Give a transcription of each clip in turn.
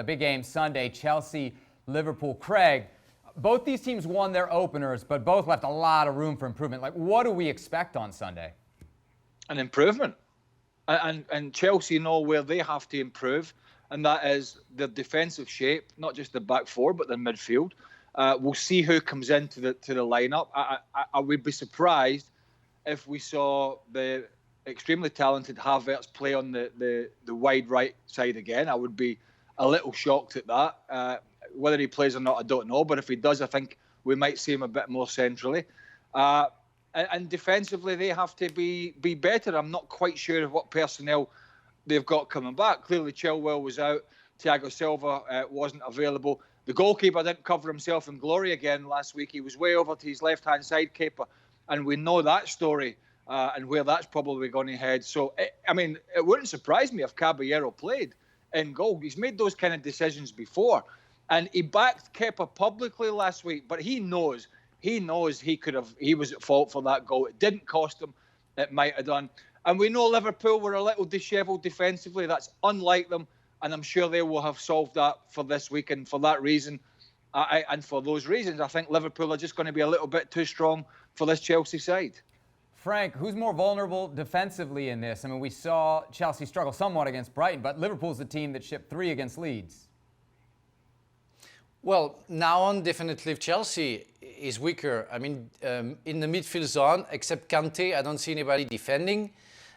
The big game Sunday, Chelsea, Liverpool. Craig, both these teams won their openers, but both left a lot of room for improvement. Like, what do we expect on Sunday? An improvement. And Chelsea know where they have to improve, and that is their defensive shape, not just the back four, but their midfield. We'll see who comes into the lineup. I would be surprised if we saw the extremely talented Havertz play on the wide right side again. I would be a little shocked at that. Whether he plays or not, I don't know. But if he does, I think we might see him a bit more centrally. And defensively, they have to be better. I'm not quite sure of what personnel they've got coming back. Clearly, Chilwell was out. Thiago Silva wasn't available. The goalkeeper didn't cover himself in glory again last week. He was way over to his left-hand side, Kepa. And we know that story and where that's probably going to head. So, it wouldn't surprise me if Caballero played in goal. He's made those kind of decisions before. And he backed Kepa publicly last week, but he knows he was at fault for that goal. It didn't cost him. It might have done. And we know Liverpool were a little dishevelled defensively. That's unlike them. And I'm sure they will have solved that for this week. And for that reason, and for those reasons, I think Liverpool are just going to be a little bit too strong for this Chelsea side. Frank, who's more vulnerable defensively in this? I mean, we saw Chelsea struggle somewhat against Brighton, but Liverpool's the team that shipped 3 against Leeds. Well, now on, definitely Chelsea is weaker. I mean, in the midfield zone, except Kante, I don't see anybody defending.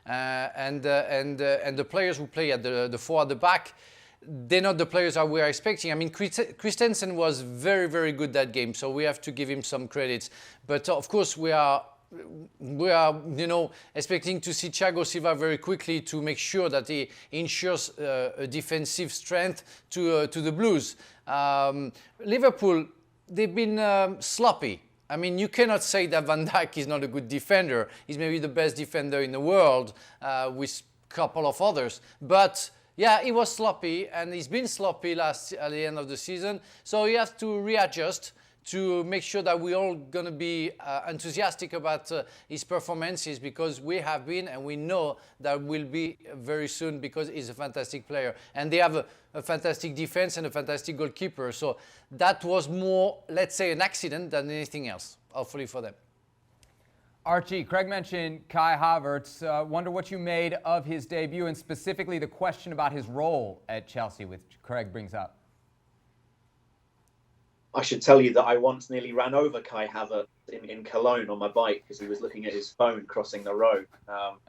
And the players who play at the 4 at the back, they're not the players that we are expecting. I mean, Christensen was very, very good that game, so we have to give him some credits. But of course, we are, expecting to see Thiago Silva very quickly to make sure that he ensures a defensive strength to the Blues. Liverpool, they've been sloppy. I mean, you cannot say that Van Dijk is not a good defender. He's maybe the best defender in the world with a couple of others. But yeah, he was sloppy, and he's been sloppy at the end of the season. So he has to readjust to make sure that we're all going to be enthusiastic about his performances, because we have been, and we know that will be very soon, because he's a fantastic player. And they have a fantastic defense and a fantastic goalkeeper. So that was more, let's say, an accident than anything else, hopefully for them. Archie, Craig mentioned Kai Havertz. Wonder what you made of his debut, and specifically the question about his role at Chelsea, which Craig brings up. I should tell you that I once nearly ran over Kai Havertz in Cologne on my bike because he was looking at his phone crossing the road.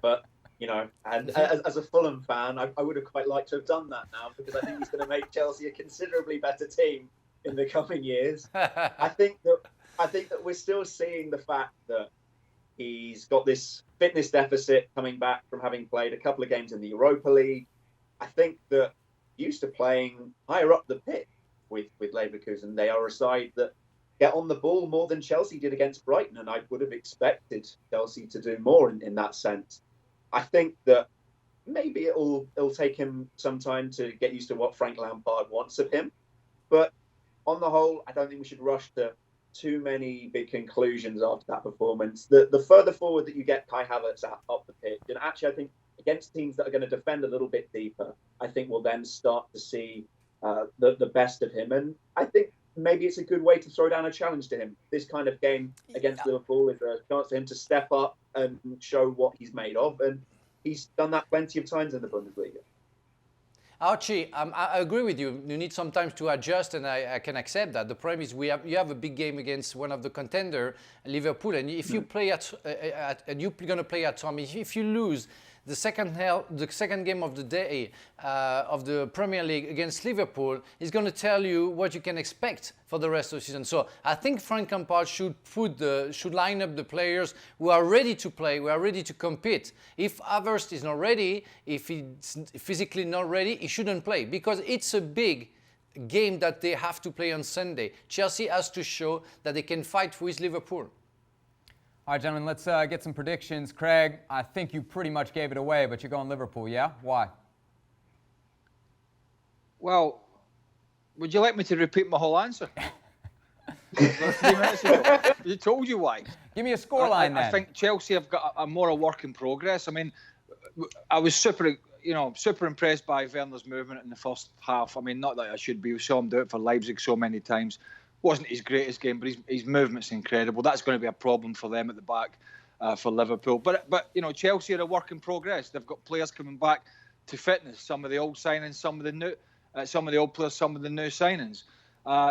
But, and as a Fulham fan, I would have quite liked to have done that now, because I think he's going to make Chelsea a considerably better team in the coming years. I think that we're still seeing the fact that he's got this fitness deficit coming back from having played a couple of games in the Europa League. I think that used to playing higher up the pitch with Leverkusen. They are a side that get on the ball more than Chelsea did against Brighton, and I would have expected Chelsea to do more in that sense. I think that maybe it'll take him some time to get used to what Frank Lampard wants of him. But on the whole, I don't think we should rush to too many big conclusions after that performance. The further forward that you get Kai Havertz up the pitch, and actually I think against teams that are going to defend a little bit deeper, I think we'll then start to see the best of him. And I think maybe it's a good way to throw down a challenge to him. This kind of game against Liverpool is a chance for him to step up and show what he's made of. And he's done that plenty of times in the Bundesliga. Archie, I agree with you. You need some time to adjust, and I can accept that. The problem is you have a big game against one of the contender, Liverpool, and if you play and you're going to play at home, if you lose the second game of the day of the Premier League against Liverpool, is going to tell you what you can expect for the rest of the season. So I think Frank Lampard should line up the players who are ready to play, who are ready to compete. If Havertz is not ready, if he's physically not ready, he shouldn't play, because it's a big game that they have to play on Sunday. Chelsea has to show that they can fight with Liverpool. All right, gentlemen, let's get some predictions. Craig, I think you pretty much gave it away, but you're going Liverpool, yeah? Why? Well, would you like me to repeat my whole answer? 3 minutes ago. I told you why. Give me a scoreline then. I think Chelsea have got a more a work in progress. I mean, I was super super impressed by Werner's movement in the first half. I mean, not that I should be. We saw him do it for Leipzig so many times. Wasn't his greatest game, but his movement's incredible. That's going to be a problem for them at the back for Liverpool. But Chelsea are a work in progress. They've got players coming back to fitness. Some of the old signings, some of the new, some of the old players, some of the new signings.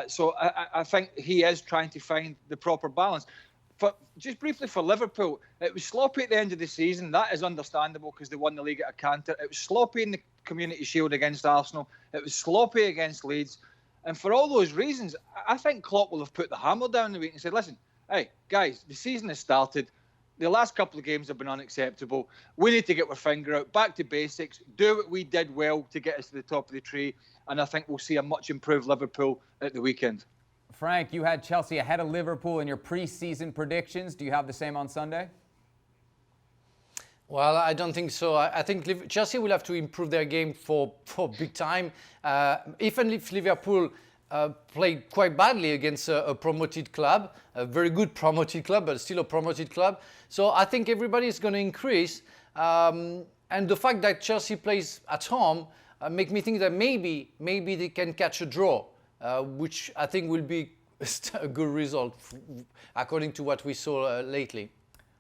So I think he is trying to find the proper balance. Just briefly for Liverpool, it was sloppy at the end of the season. That is understandable because they won the league at a canter. It was sloppy in the Community Shield against Arsenal. It was sloppy against Leeds. And for all those reasons, I think Klopp will have put the hammer down the week and said, listen, hey, guys, the season has started. The last couple of games have been unacceptable. We need to get our finger out, back to basics, do what we did well to get us to the top of the tree. And I think we'll see a much improved Liverpool at the weekend. Frank, you had Chelsea ahead of Liverpool in your preseason predictions. Do you have the same on Sunday? Well, I don't think so. I think Chelsea will have to improve their game for big time. Even if Liverpool played quite badly against a promoted club, a very good promoted club, but still a promoted club. So I think everybody is going to increase. And the fact that Chelsea plays at home make me think that maybe they can catch a draw. Which I think will be a good result according to what we saw lately.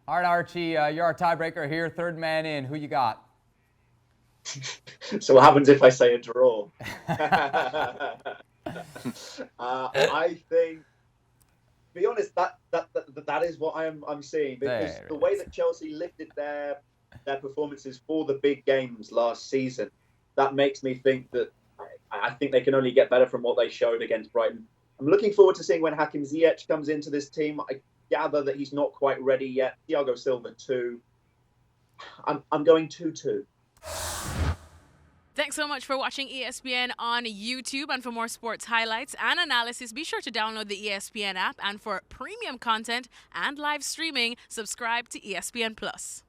All right, Archie, you're our tiebreaker here. Third man in. Who you got? So what happens if I say a draw? I think, to be honest, that is what I'm seeing, because the way that Chelsea lifted their performances for the big games last season, that makes me think that I think they can only get better from what they showed against Brighton. I'm looking forward to seeing when Hakim Ziyech comes into this team. I gather that he's not quite ready yet. Thiago Silva too. I'm going 2-2. Thanks so much for watching ESPN on YouTube. And for more sports highlights and analysis, be sure to download the ESPN app. And for premium content and live streaming, subscribe to ESPN Plus.